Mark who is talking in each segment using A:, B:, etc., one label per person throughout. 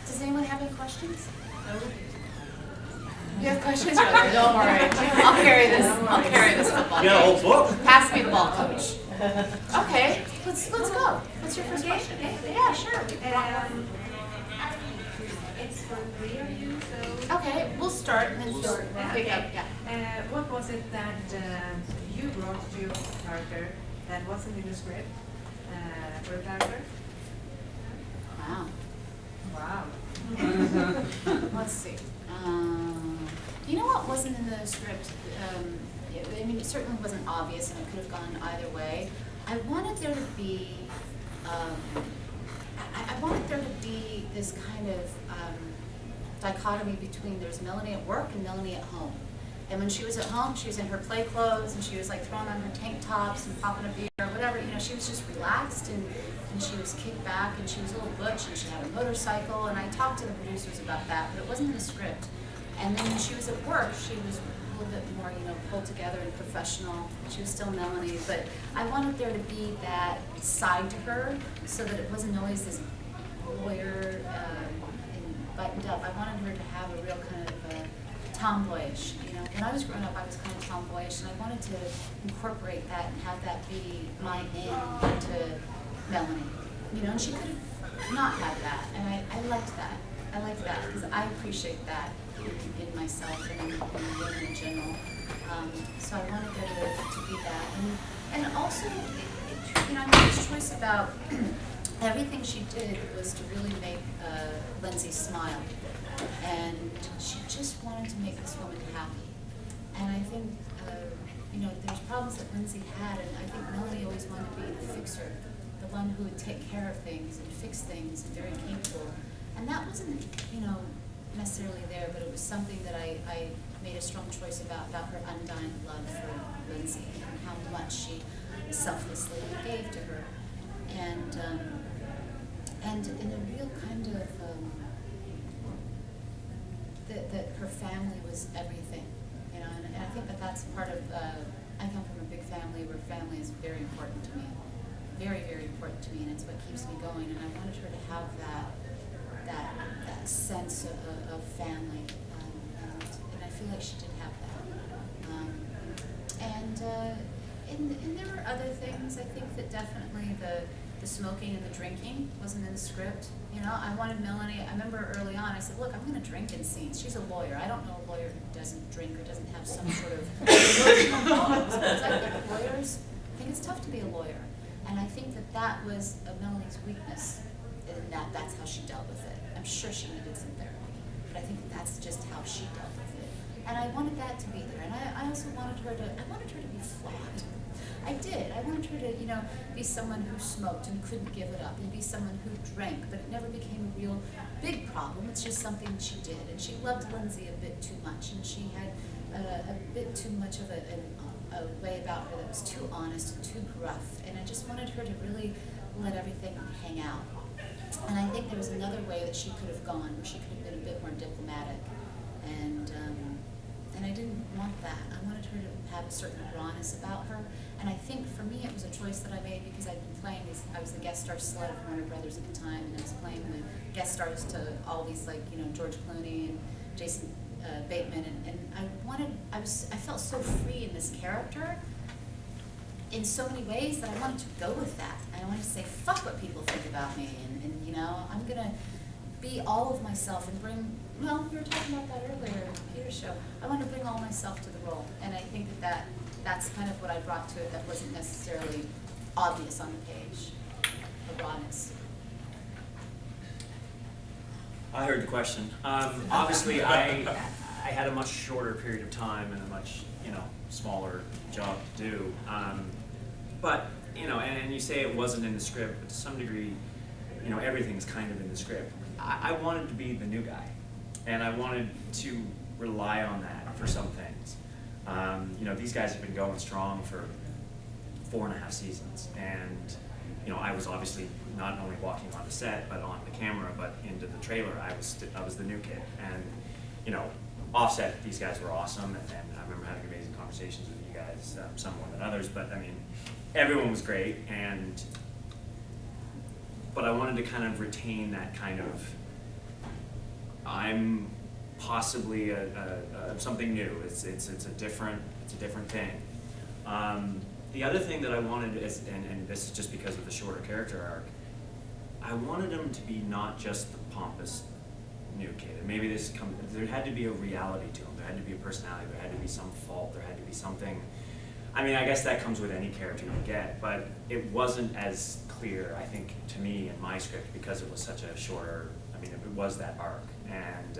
A: Does anyone have any questions?
B: No.
A: You have questions? Don't worry. I'll carry this. I'll carry this football.
C: You got a whole book?
A: Pass me the ball, coach. Okay, let's go. What's your first question? Yeah, sure.
B: It's for three of you, so.
A: Okay, we'll start and then we'll pick up. Yeah.
B: What was it that you brought to your character that wasn't in the script for a character?
A: Wow.
B: Wow.
A: Let's see. You know what wasn't in the script? I mean, it certainly wasn't obvious, and it could have gone either way. I wanted there to be, I wanted there to be this kind of dichotomy between there's Melanie at work and Melanie at home. And when she was at home, she was in her play clothes, and she was like throwing on her tank tops and popping a beer or whatever. You know, she was just relaxed, and she was kicked back, and she was a little butch, and she had a motorcycle. And I talked to the producers about that, but it wasn't in the script. And then when she was at work, she was a little bit more, you know, pulled together and professional. She was still Melanie, but I wanted there to be that side to her, so that it wasn't always this lawyer and buttoned up. I wanted her to have a real kind of tomboyish, you know. When I was growing up, I was kind of tomboyish, and I wanted to incorporate that and have that be my in into Melanie, you know. And she could have not had that, and I liked that. I liked that because I appreciate that in myself and in women in general. So I wanted there to be that, and also, you know, I made this choice about everything she did was to really make Lindsay smile. And she just wanted to make this woman happy. And I think, you know, there's problems that Lindsay had, and I think Melanie always wanted to be the fixer, the one who would take care of things and fix things and very capable. And that wasn't, you know, necessarily there, but it was something that I made a strong choice about her undying love for Lindsay and how much she selflessly gave to her. And in a real kind of, that her family was everything, you know, and I think that that's part of, I come from a big family where family is very important to me, very, very important to me, and it's what keeps me going, and I wanted her to have that sense of family, and I feel like she did have that. And there were other things, I think, that definitely the smoking and the drinking wasn't in the script. You know, I wanted Melanie, I remember early on, I said, look, I'm going to drink in scenes. She's a lawyer. I don't know a lawyer who doesn't drink or doesn't have some sort of emotional problems. Because I think lawyers, I think it's tough to be a lawyer. And I think that was Melanie's weakness, and that's how she dealt with it. I'm sure she needed some therapy, but I think that's just how she dealt with it. And I wanted that to be there. And I also wanted her to be flawed. I did. I wanted her to, you know, be someone who smoked and couldn't give it up, and be someone who drank, but it never became a real big problem. It's just something she did. And she loved Lindsay a bit too much, and she had a bit too much of a way about her that was too honest and too gruff. And I just wanted her to really let everything hang out. And I think there was another way that she could have gone, where she could have been a bit more diplomatic. And I didn't want that. I wanted her to have a certain rawness about her. And I think for me it was a choice that I made because I'd been playing these, I was the guest star slut of Warner Brothers at the time, and I was playing the guest stars to all these, like, you know, George Clooney and Jason Bateman, and I felt so free in this character in so many ways that I wanted to go with that. And I wanted to say, fuck what people think about me, and you know, I'm gonna be all of myself and bring, well, we were talking about that earlier in Peter's show. I want to bring all myself to the role, and I think that's kind of what I brought to it that wasn't necessarily obvious on the page, the rawness.
C: I heard the question. Obviously, I had a much shorter period of time and a much, you know, smaller job to do. But, you know, and you say it wasn't in the script, but to some degree, you know, everything's kind of in the script. I wanted to be the new guy, and I wanted to rely on that for some things. You know, these guys have been going strong for 4.5 seasons, and you know, I was obviously not only walking on the set, but on the camera, but into the trailer. I was the new kid, and you know, offset, these guys were awesome, and I remember having amazing conversations with you guys, some more than others, but I mean, everyone was great, but I wanted to kind of retain that kind of I'm possibly something new. It's a different thing. The other thing that I wanted is, and this is just because of the shorter character arc, I wanted him to be not just the pompous new kid. And maybe there had to be a reality to him. There had to be a personality. There had to be some fault. There had to be something. I mean, I guess that comes with any character you get, but it wasn't as clear, I think, to me in my script because it was such a shorter, I mean, it was that arc. And,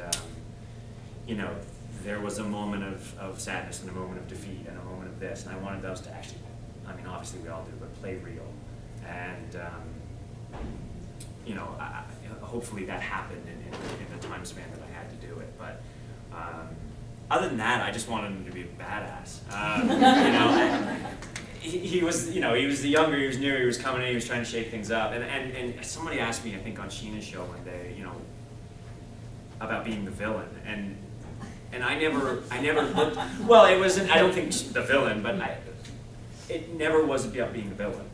C: you know, there was a moment of sadness and a moment of defeat and a moment of this, and I wanted those to actually, I mean, obviously we all do, but play real. And, you know, hopefully that happened in the time span that I had to do it. But other than that, I just wanted him to be a badass. You know, he was, you know, he was the younger, he was newer, he was coming in, he was trying to shake things up. And somebody asked me, I think on Sheena's show one day, you know, about being the villain, and I never looked, well, it wasn't, I don't think the villain, but it never was about being the villain.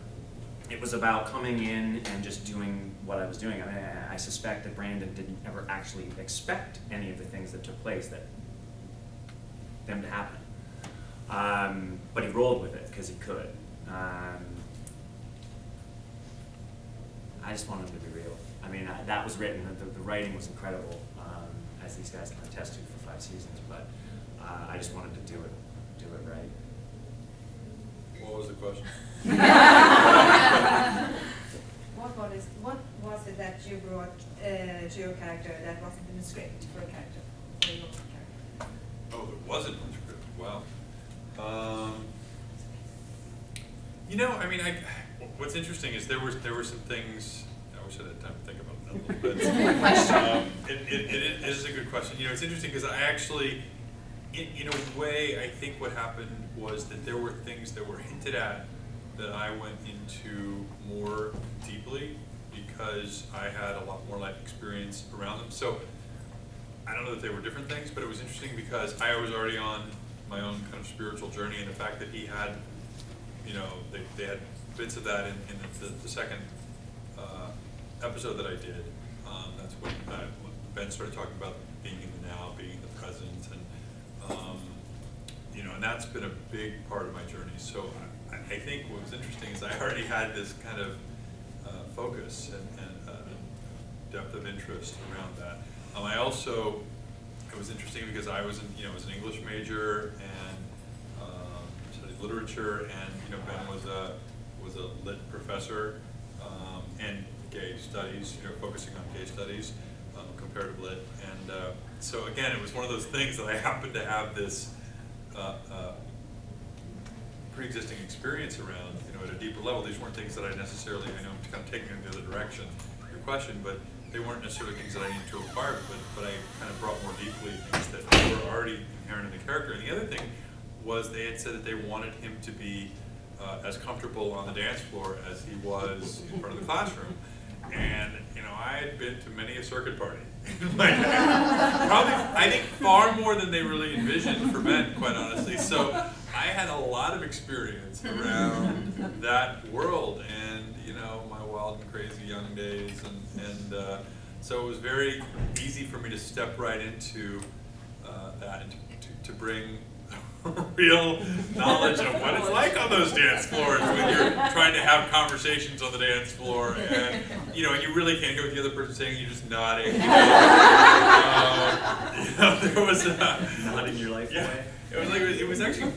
C: It was about coming in and just doing what I was doing. I mean, I suspect that Brandon didn't ever actually expect any of the things that took place them to happen. But he rolled with it because he could. I just wanted him to be real. I mean, that was written, the writing was incredible, as these guys can attest to for 5 seasons, but I just wanted to do it right.
D: What was the question?
B: What was it that you brought to your character that wasn't in the script for a character? For your character?
D: Oh, it wasn't in the script. Wow. You know, I mean, what's interesting is there were some things. I wish I had time to think about that a little bit.
A: It's a good question.
D: It is a good question. You know, it's interesting because I actually, in a way, I think what happened was that there were things that were hinted at that I went into more deeply because I had a lot more life experience around them. So I don't know that they were different things, but it was interesting because I was already on my own kind of spiritual journey, and the fact that he had, you know, they had bits of that in the second episode that I did. That's when Ben started talking about being in the now, being in the present, and you know, and that's been a big part of my journey. So I think what was interesting is I already had this kind of focus and depth of interest around that. I also, it was interesting because I was an English major and studied literature, and you know, Ben was a lit professor and gay studies, you know, focusing on gay studies, comparative lit, and so again, it was one of those things that I happened to have this pre-existing experience around, you know, at a deeper level. These weren't things that I necessarily, I know I'm kind of taking in the other direction, your question, but they weren't necessarily things that I needed to acquire, but I kind of brought more deeply things that were already inherent in the character. And the other thing was they had said that they wanted him to be as comfortable on the dance floor as he was in front of the classroom. And, you know, I had been to many a circuit party. Like, probably, I think far more than they really envisioned for Ben, quite honestly. So I had a lot of experience around that world and, you know, my wild and crazy young days. And so it was very easy for me to step right into that and to bring real knowledge of what it's like on those dance floors when you're trying to have conversations on the dance floor, and you know, and you really can't hear what the other person's saying. You're just nodding. You know, there was
C: Nodding your life away.
D: It was actually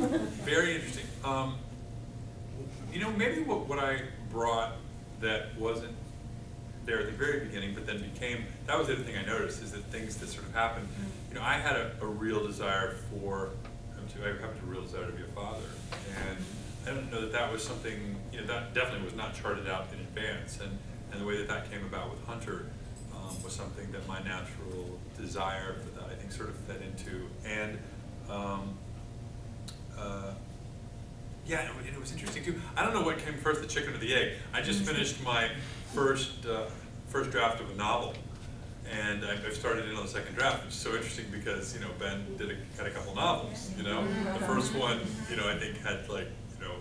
D: very interesting. You know, maybe what I brought that wasn't there at the very beginning, but then became, that was the other thing I noticed, is that things that sort of happened. You know, I had a real desire I have a real desire to be a father, and I don't know that that was something, you know, that definitely was not charted out in advance, and the way that that came about with Hunter was something that my natural desire for that, I think, sort of fed into, and yeah, and it was interesting too. I don't know what came first, the chicken or the egg. I just finished my first draft of a novel. And I've started in on the second draft, which is so interesting because, you know, Ben had a couple novels, you know. The first one, you know, I think had like, you know,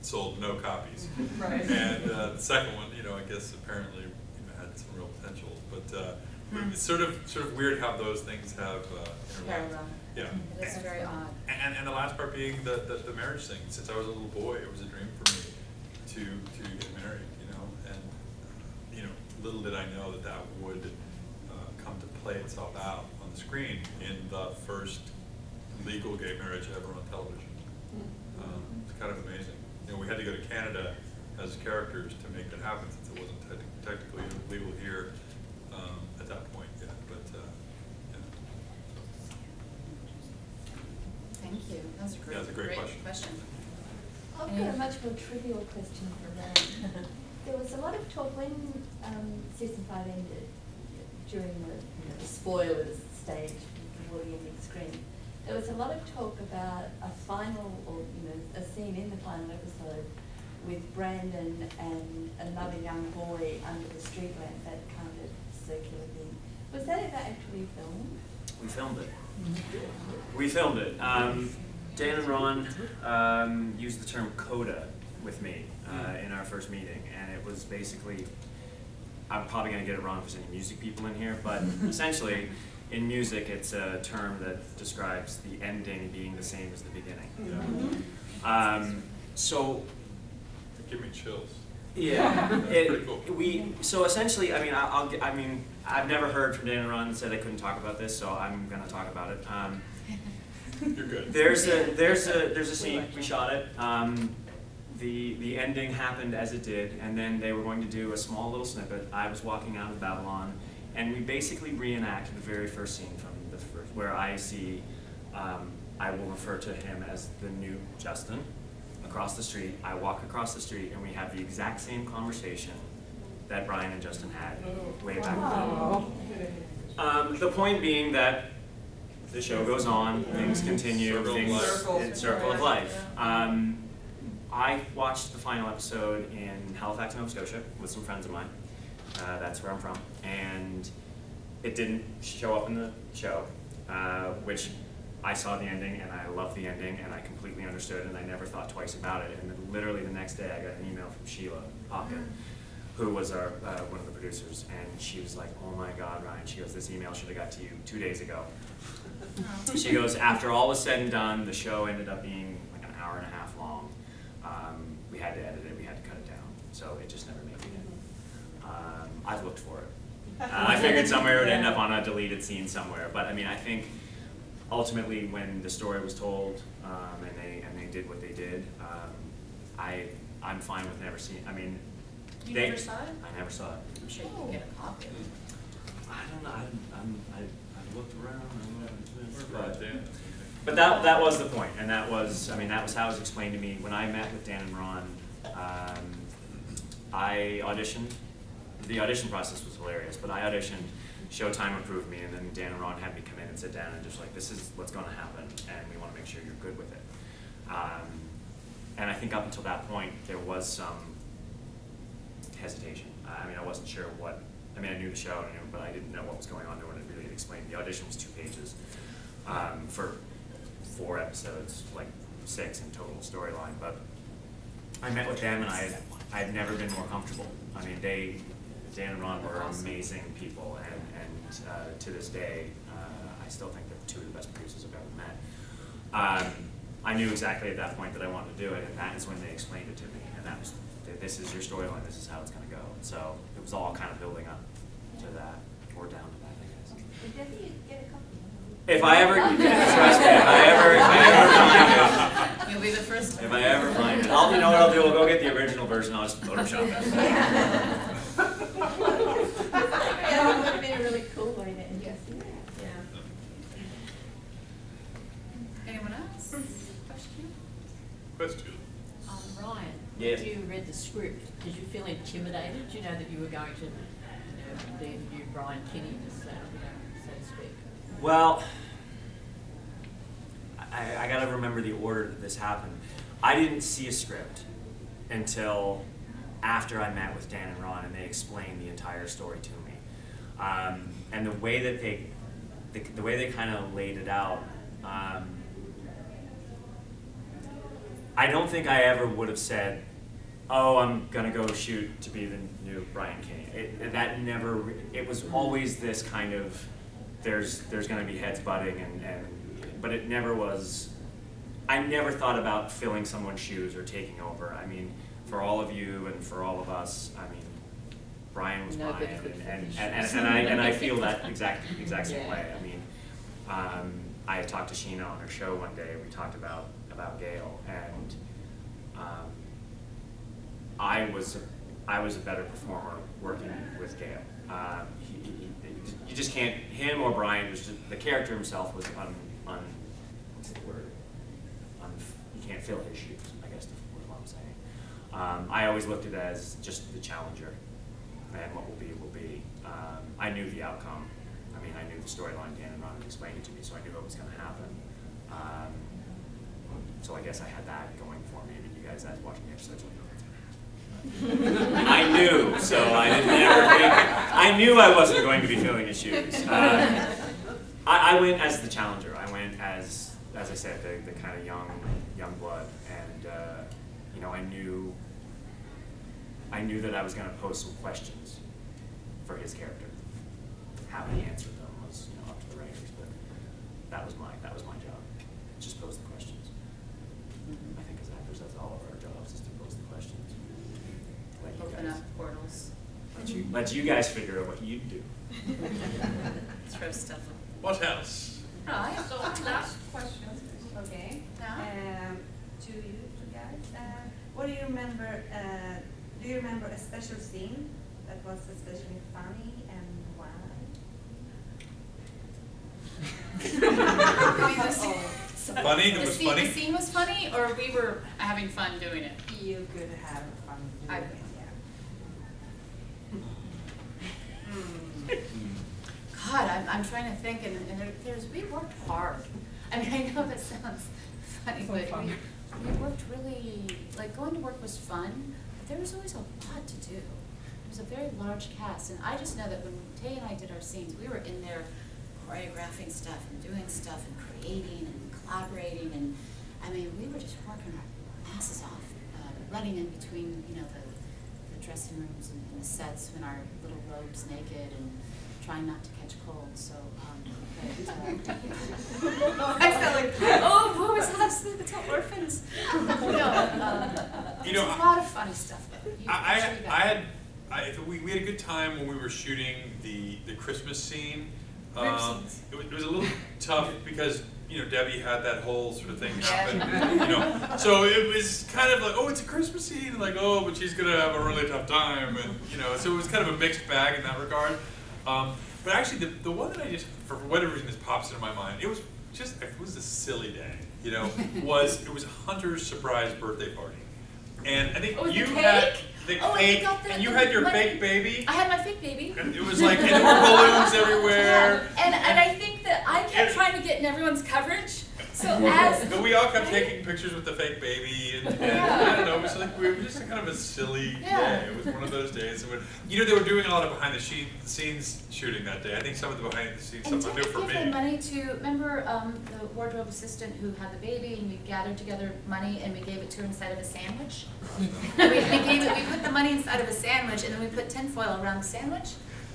D: sold no copies. Right. And the second one, you know, I guess apparently, you know, had some real potential. But It's sort of weird how those things have interlocked.
B: Parallel.
D: Yeah.
A: It's very odd.
D: And the last part being the marriage thing. Since I was a little boy, it was a dream for me to get married, you know, and you know, little did I know that that would come to play itself out on the screen in the first legal gay marriage ever on television. It's kind of amazing. You know, we had to go to Canada as characters to make that happen, since it wasn't technically legal here at that point yet. But yeah.
A: Thank you. That was a great,
D: Yeah, it's a great question.
E: I've got a much more trivial question for Ron. There was a lot of talk when season 5 ended, during the spoilers stage before the ending screen. There was a lot of talk about a final, or a scene in the final episode with Brandon and another young boy under the street lamp, that kind of circular thing. Was that ever actually filmed?
C: We filmed it. We filmed it. Dan and Ron used the term coda with me in our first meeting, and it was basically, I'm probably going to get it wrong if there's any music people in here, but essentially, in music, it's a term that describes the ending being the same as the beginning.
D: Yeah.
C: So,
D: Give me chills.
C: yeah,
D: Pretty cool.
C: so essentially, I mean, I've never heard from Dan and Ron that said they couldn't talk about this, so I'm going to talk about it.
D: You're good.
C: There's a scene, we shot it. The ending happened as it did, and then they were going to do a small little snippet. I was walking out of Babylon, and we basically reenacted the very first scene from the first, where I see, I will refer to him as the new Justin, across the street. I walk across the street, and we have the exact same conversation that Brian and Justin had way back then. The point being that the show goes on, things continue,
D: Circle of
C: things,
D: life.
C: it's circle of life. I watched the final episode in Halifax, Nova Scotia, with some friends of mine. That's where I'm from, and it didn't show up in the show, which I saw the ending, and I loved the ending, and I completely understood, and I never thought twice about it. And then literally the next day, I got an email from Sheila Hopkin, who was our one of the producers, and she was like, "Oh my God, Ryan," she goes, "this email should have got to you 2 days ago." She goes, "After all was said and done, the show ended up being like an hour and a half long. We had to edit it, we had to cut it down, so it just never made it in." I've looked for it. I figured somewhere it would end up on a deleted scene somewhere, but I mean, I think ultimately when the story was told and they did what they did, I'm fine with never seeing. I mean,
A: You never saw it?
C: I never saw it.
A: I'm sure you can get a copy of it.
C: I don't know. I looked around.
D: Right, Dan.
C: But that was the point, and that was how it was explained to me when I met with Dan and Ron. I auditioned. The audition process was hilarious, but I auditioned. Showtime approved me, and then Dan and Ron had me come in and sit down and just like, "This is what's going to happen, and we want to make sure you're good with it." And I think up until that point, there was some hesitation. I mean, I wasn't sure what. I mean, I knew the show, but I didn't know what was going on. No one had really explained. The audition was 2 pages for 4 episodes, like 6 in total storyline. But I met with them, and I had never been more comfortable. I mean, Dan and Ron were amazing people, and to this day, I still think they're 2 of the best producers I've ever met. I knew exactly at that point that I wanted to do it, and that is when they explained it to me, and that was, "This is your storyline, this is how it's going to go." So it was all kind of building up to that, or down to that, I guess.
E: Did ever you get a copy?
C: If I ever, trust me, if I ever find it,
A: You'll be the first one.
C: if I ever find it, you know what I'll do, I'll go get the original version, I'll just Photoshop it.
E: That would have been a really cool way to end your series.
A: Anyone else? Question?
D: Question.
F: Ryan,
C: Yes.
F: when you read the script, did you feel intimidated? Did you know that you were going to be the new Brian Kinney, so to speak?
C: Well, I gotta remember the order that this happened. I didn't see a script until after I met with Dan and Ron, and they explained the entire story to me. And the way that they kind of laid it out, I don't think I ever would have said oh, I'm gonna go shoot to be the new Brian Kinney. It was always this kind of, there's gonna be heads butting but it never was, I never thought about filling someone's shoes or taking over. I mean, for all of you and for all of us, I mean, Brian was
F: Nobody
C: Brian,
F: could
C: and
F: finish.
C: I feel that exact same
F: Yeah.
C: way. I mean, I had talked to Sheena on her show one day. We talked about Gail, and I was a better performer working with Gail. You just can't. Him or Brian was just, the character himself was what's the word? You can't fill his shoes, I guess is what I'm saying. I always looked at it as just the challenger, and what will be will be. I knew the outcome. I mean, I knew the storyline. Dan and Ron had explained it to me, so I knew what was going to happen. So I guess I had that going for me. That you guys, as watching the episodes, I knew, so I didn't ever think. I knew I wasn't going to be filling his shoes. I went as the challenger. I went as I said, the kind of young blood, and you know, I knew that I was going to pose some questions for his character. How he answered them was, you know, up to the writers, but that was my job. Just pose the questions. I think as actors, that's all of our jobs, is to pose the questions. Let you
A: Open
C: guys,
A: up portals.
C: let you guys figure out what you do.
A: Throw stuff up.
D: What else?
A: Right.
B: So last question, okay?
A: Yeah.
B: To you two guys, what do you remember? Do you remember a special scene that was especially funny and why?
D: Funny? That was funny?
A: The scene was funny, or we were having fun doing it?
B: You could have fun
A: I-
B: doing it, yeah.
A: God, I'm trying to think, and we worked hard. I mean, I know that sounds funny,
B: So
A: but
B: fun.
A: we worked really, like, going to work was fun, but there was always a lot to do. It was a very large cast, and I just know that when Tay and I did our scenes, we were in there choreographing stuff and doing stuff and creating and collaborating, and I mean, we were just working our asses off, running in between, you know, the dressing rooms and the sets in our little robes naked and trying not to catch cold, so, I sound like, oh, what was last night, it's all orphans.
D: You
A: There's
D: know,
A: a lot of funny stuff, though.
D: We had a good time when we were shooting the Christmas scene.
A: Group scenes.
D: It was a little tough because, you know, Debbie had that whole sort of thing
A: Yeah.
D: happen, you know. So it was kind of like, oh, it's a Christmas scene, and like, oh, but she's gonna have a really tough time, and you know, so it was kind of a mixed bag in that regard. But actually, the one that I just, for whatever reason, just pops into my mind, it was a silly day, you know. It was Hunter's surprise birthday party, and I think
A: Oh, with
D: you
A: the
D: had
A: cake?
D: the
A: Oh, and
D: cake,
A: you got the-
D: and you
A: the
D: had your
A: money.
D: fake baby.
A: I had my fake baby.
D: And it was like, and there were balloons everywhere.
A: Yeah, and I think that I kept trying to get in everyone's coverage, so as.
D: But we all kept taking pictures with the fake baby, and
A: Yeah.
D: I don't know, it was like we were just kind of a silly
A: Yeah.
D: day. It was one of those days. And you know, they were doing a lot of behind the scenes shooting that day. I think some of the behind the scenes
A: And
D: stuff
A: did
D: was new
A: we
D: for
A: give the
D: me.
A: money to, remember the wardrobe assistant who had the baby, and we gathered together money and we gave it to her inside of a sandwich? We put the money inside of a sandwich, and then we put tinfoil around the sandwich,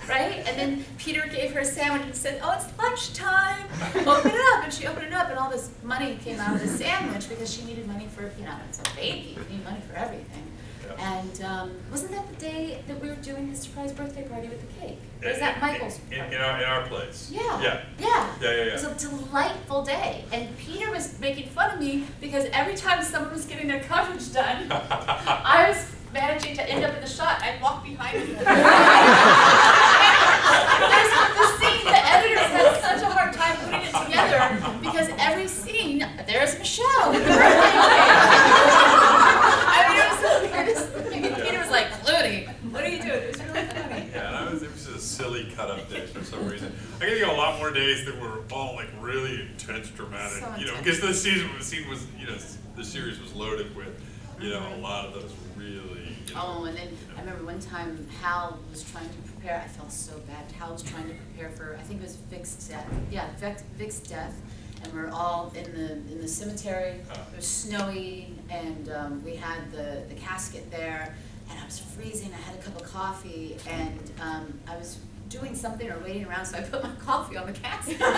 A: right? And then Peter gave her a sandwich and said, oh, it's lunchtime, open it up. And she opened it up, and all this money came out of the sandwich because she needed money for, you know, it's a baby, you need money for everything.
D: Yeah.
A: And wasn't that the day that we were doing the surprise birthday party with the cake? Or is that Michael's party?
D: In our place.
A: Yeah.
D: Yeah.
A: Yeah.
D: Yeah.
A: It was a delightful day. And Peter was making fun of me because every time someone was getting their coverage done, I was managing to end up in the shot. I'd walk behind him. There's the scene, the editors had such a hard time putting it together because every scene, there's Michelle with the birthday cake. I mean, it was the weirdest thing. And Peter was like, Clooney, what are you doing? It was really funny.
D: Yeah, and it was a silly cut-up day for some reason. I can think of a lot more days that were all like really intense, dramatic,
A: So
D: you know,
A: intense.
D: because the scene was, you know, the series was loaded with, you know, a lot of those really. You know,
A: Oh, and then I remember one time Hal was trying to prepare, I felt so bad, Hal was trying to prepare for, I think it was Vic's death. Yeah, Vic's death. and we're all in the cemetery. It was snowy, and we had the casket there, and I was freezing. I had a cup of coffee, and I was doing something or waiting around, so I put my coffee on the casket. Well,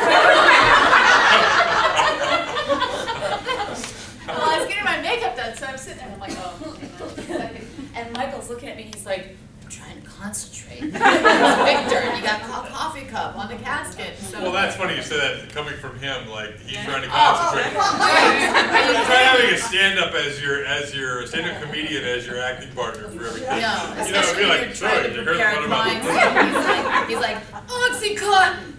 A: I was getting my makeup done, so I'm sitting there, and I'm like, oh, hang on a second. And Michael's looking at me, he's like, I'm trying to concentrate. Victor, you got a coffee cup on the casket. So.
D: Well, that's funny you said that coming from him, like he's trying to
A: Oh,
D: concentrate.
A: right.
D: Try having a stand-up as your stand-up comedian as your acting partner for everything.
A: No,
D: You know, it'd
A: especially
D: be
A: when
D: like,
A: you're
D: sorry,
A: trying
D: you
A: to
D: heard
A: prepare
D: what
A: a
D: about
A: line. He's like, Oxycontin!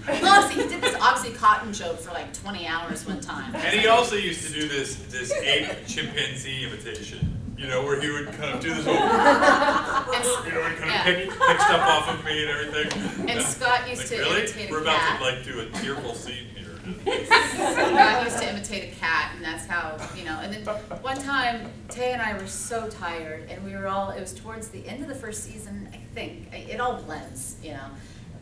A: He did this Oxycontin joke for like 20 hours one time.
D: And he also used to do this ape chimpanzee imitation. You know, where he would kind of do this whole, you know, and kind of pick stuff off of me and everything.
A: And Scott used to
D: really?
A: imitate a
D: We're
A: cat.
D: about to like do a tearful scene here.
A: Scott used to imitate a cat, and that's how, you know. And then one time, Tay and I were so tired, and it was towards the end of the first season, I think. It all blends, you know.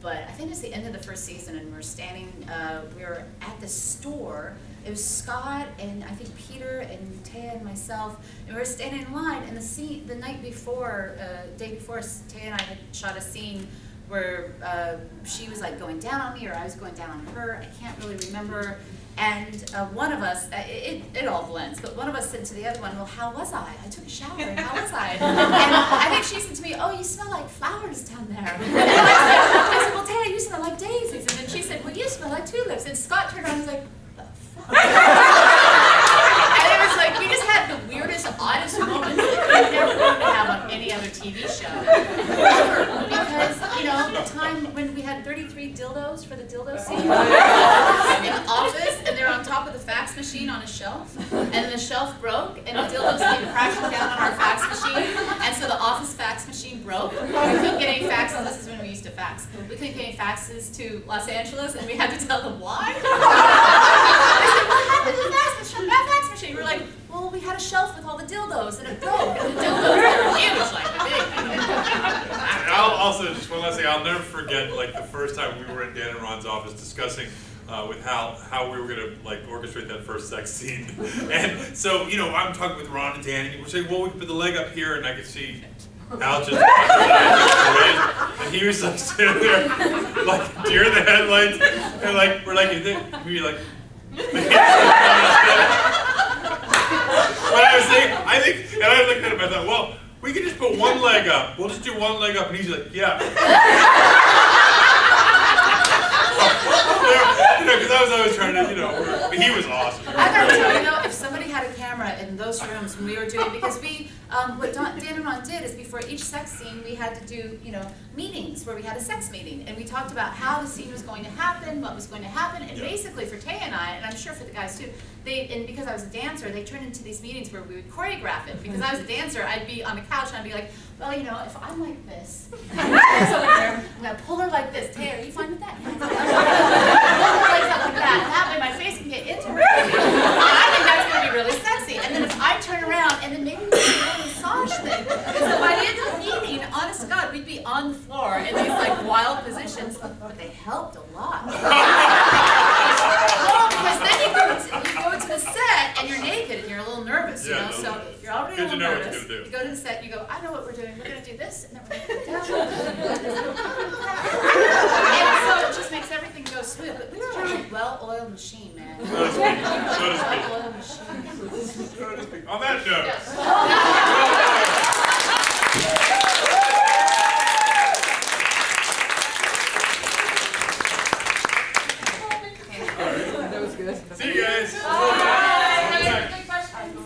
A: But I think it was the end of the first season, and we were at the store. It was Scott and I think Peter and Taya and myself, and we were standing in line. And the night before, day before, Taya and I had shot a scene where she was like going down on me, or I was going down on her. I can't really remember. And one of us, it all blends, but one of us said to the other one, well, how was I? I took a shower, and how was I? And I think she said to me, oh, you smell like flowers down there. And I said, well, Taya, you smell like daisies. And then she said, well, you smell like tulips. And Scott turned around and was like, the fuck? And it was like, we just had the weirdest, oddest moment that we're never going to have on any other TV show. Ever. Because, you know, the time when we had 33 dildos for the dildo scene in the office, and they're on top of the fax machine on a shelf, and the shelf broke, and the dildos came crashing down on our fax machine, and so the office fax machine broke. We couldn't get any faxes. This is when we used to fax. We couldn't get any faxes to Los Angeles, and we had to tell them why. They said, what happened to the fax machine? We're like, well, we had a shelf with all the dildos, and it broke, and the dildos were huge, like big.
D: And I'll also, just one last thing, I'll never forget, like, the first time we were in Dan and Ron's office discussing with how we were going to, like, orchestrate that first sex scene. And so, you know, I'm talking with Ron and Dan, and we're saying, well, we can put the leg up here, and I could see Al just, and he was like sitting there, like, deer in the headlights, and like, we're like, we like, but I think, and I looked at him, I thought, well, we can just put one leg up. We'll just do one leg up, and he's like, yeah. You know, because I was always trying to, you know, but he was awesome.
A: I gotta tell you though, if somebody had a camera in those rooms when we were doing, because what Dan and Ron did is before each sex scene we had to do, you know, meetings where we had a sex meeting, and we talked about how the scene was going to happen, what was going to happen, and basically for Tay and I, and I'm sure for the guys too, and because I was a dancer, they turned into these meetings where we would choreograph it. Because I was a dancer, I'd be on the couch and I'd be like, well, you know, if I'm like this, I'm gonna pull her like this. Tay, are you fine with that? Pull her legs up like that, and that way my face can get into her. I think that's gonna be really sexy. And then if I turn around, and then maybe we can do a massage thing. So by the end of the meeting, honest to God, we'd be on the floor in these like wild positions, but they helped a lot. Well, because then you go to the set and you're naked and you're a little nervous, you know. So you're already a
D: Good to
A: little
D: know what you're
A: nervous.
D: gonna do.
A: You go to the set, you go, I know what we're doing. We're gonna do this, and then we're gonna put down. And so it just makes everything go smooth. But we were a well-oiled machine, man.
D: So to speak. So to speak.
A: Well-oiled machine.
D: So to speak. On that note.
F: That was good.
D: See you guys.
A: Any other good questions?